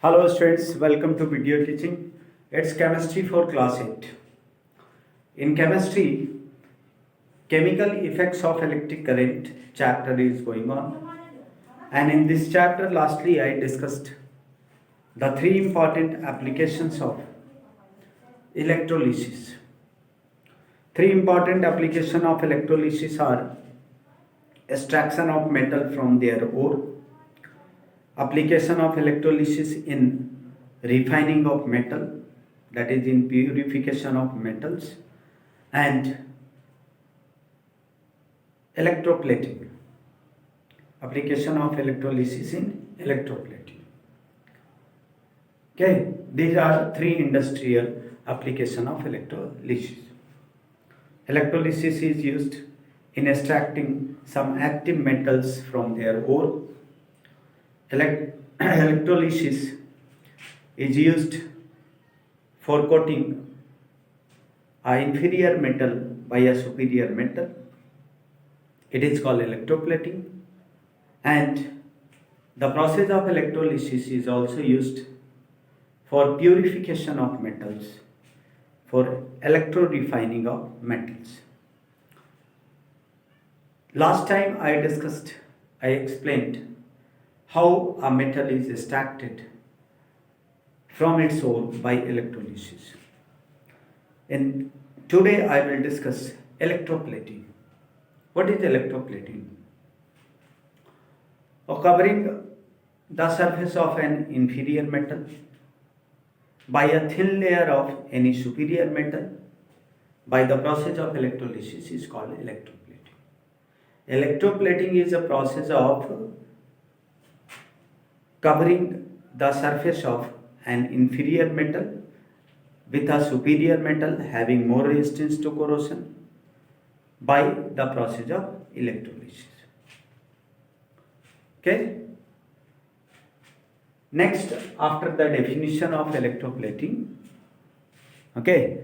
Hello students, welcome to video teaching. It's chemistry for class 8. In chemistry, chemical effects of electric current chapter is going on. And in this chapter, lastly, I discussed the three important applications of electrolysis. Three important applications of electrolysis are extraction of metal from their ore, application of electrolysis in refining of metal, that is in purification of metals, and electroplating, application of electrolysis in electroplating. Okay, these are three industrial application of electrolysis. Electrolysis is used in extracting some active metals from their ore. Electrolysis is used for coating an inferior metal by a superior metal. It is called electroplating, and the process of electrolysis is also used for purification of metals, for electro refining of metals. Last time I explained how a metal is extracted from its ore by electrolysis. And today I will discuss electroplating. What is electroplating? Covering the surface of an inferior metal by a thin layer of any superior metal by the process of electrolysis is called electroplating. Electroplating is a process of covering the surface of an inferior metal with a superior metal having more resistance to corrosion by the process of electrolysis. Okay. Next, after the definition of electroplating, okay,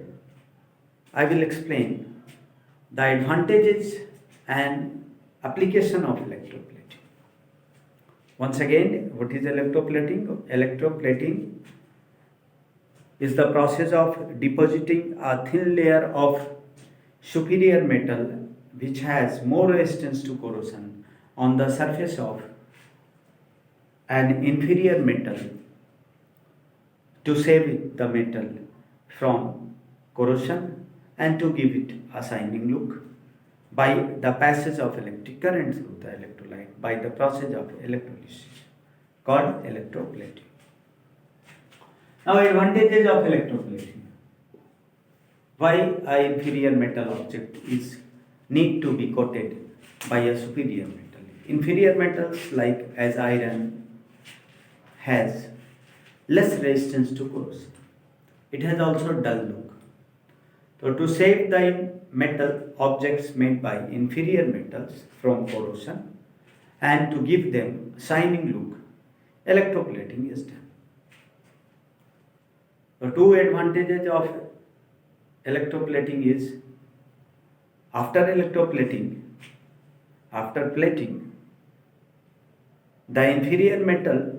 I will explain the advantages and application of electroplating. Once again, what is electroplating? Electroplating is the process of depositing a thin layer of superior metal which has more resistance to corrosion on the surface of an inferior metal to save the metal from corrosion and to give it a shining look by the passage of electric current through the electrolyte by the process of electrolysis called electroplating. Now, advantages of electroplating. Why an inferior metal object is need to be coated by a superior metal? Inferior metals like as iron has less resistance to corrosion. It has also dull look. So to save the metal objects made by inferior metals from corrosion and to give them shining look, electroplating is done. The two advantages of electroplating is after plating, the inferior metal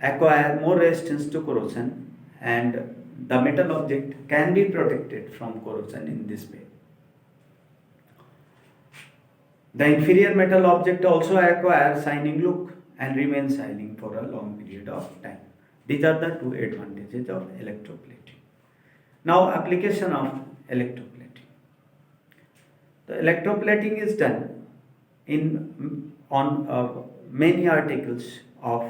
acquire more resistance to corrosion and the metal object can be protected from corrosion in this way. The inferior metal object also acquires shining look and remains shining for a long period of time. These are the two advantages of electroplating. Now, application of electroplating. The electroplating is done on many articles of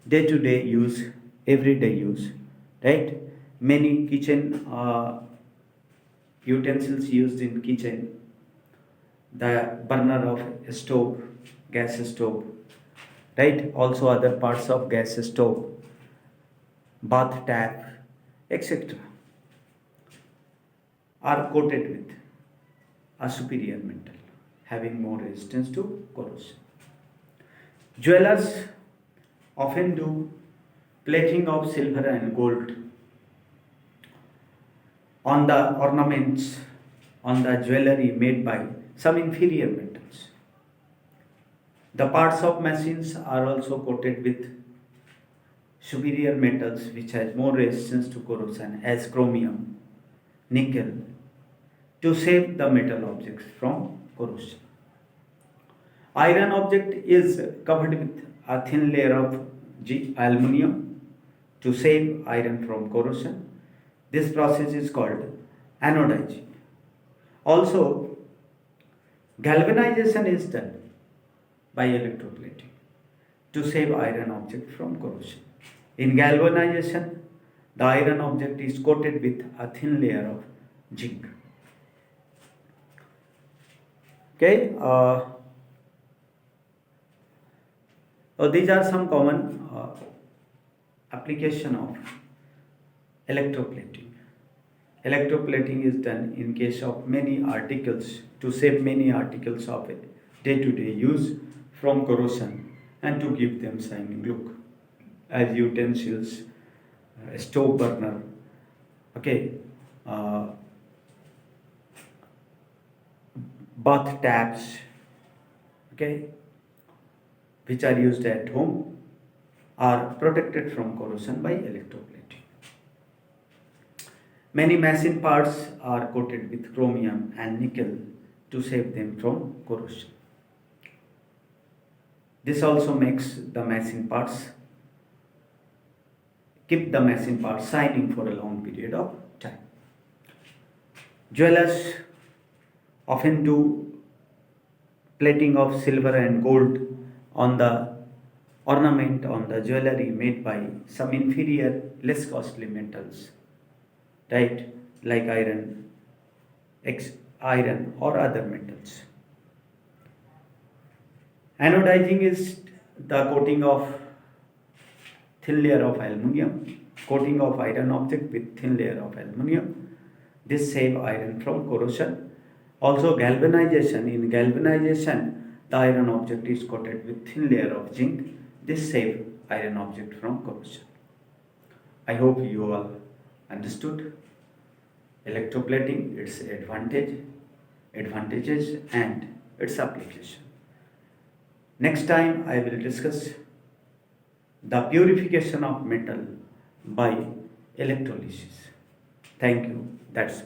day-to-day use, everyday use, right? Many kitchen utensils used in kitchen, the burner of stove, gas stove, right? Also other parts of gas stove, bath tap, etc. are coated with a superior metal having more resistance to corrosion. Jewelers often do plating of silver and gold on the ornaments, on the jewelry made by some inferior metals. The parts of machines are also coated with superior metals which has more resistance to corrosion as chromium, nickel, to save the metal objects from corrosion. Iron object is covered with a thin layer of aluminum to save iron from corrosion. This process is called anodizing. Also, galvanization is done by electroplating to save iron object from corrosion. In galvanization, the iron object is coated with a thin layer of zinc. Okay, so these are some common application of electroplating. Electroplating is done in case of many articles to save many articles of day-to-day use from corrosion and to give them shining look, as utensils, stove burner, okay, bath taps, okay, which are used at home, are protected from corrosion by electroplating. Many machine parts are coated with chromium and nickel to save them from corrosion. This also makes the machine parts, keep the machine parts shining for a long period of time. Jewelers often do plating of silver and gold on the ornament on the jewelry made by some inferior, less costly metals, right, like iron, iron or other metals. Anodizing is the coating of thin layer of aluminum, coating of iron object with thin layer of aluminum. This save iron from corrosion. Also galvanization. In galvanization, the iron object is coated with thin layer of zinc. This save iron object from corrosion. I hope you all understood electroplating, its advantages and its application. Next time I will discuss the purification of metal by electrolysis. Thank you. That's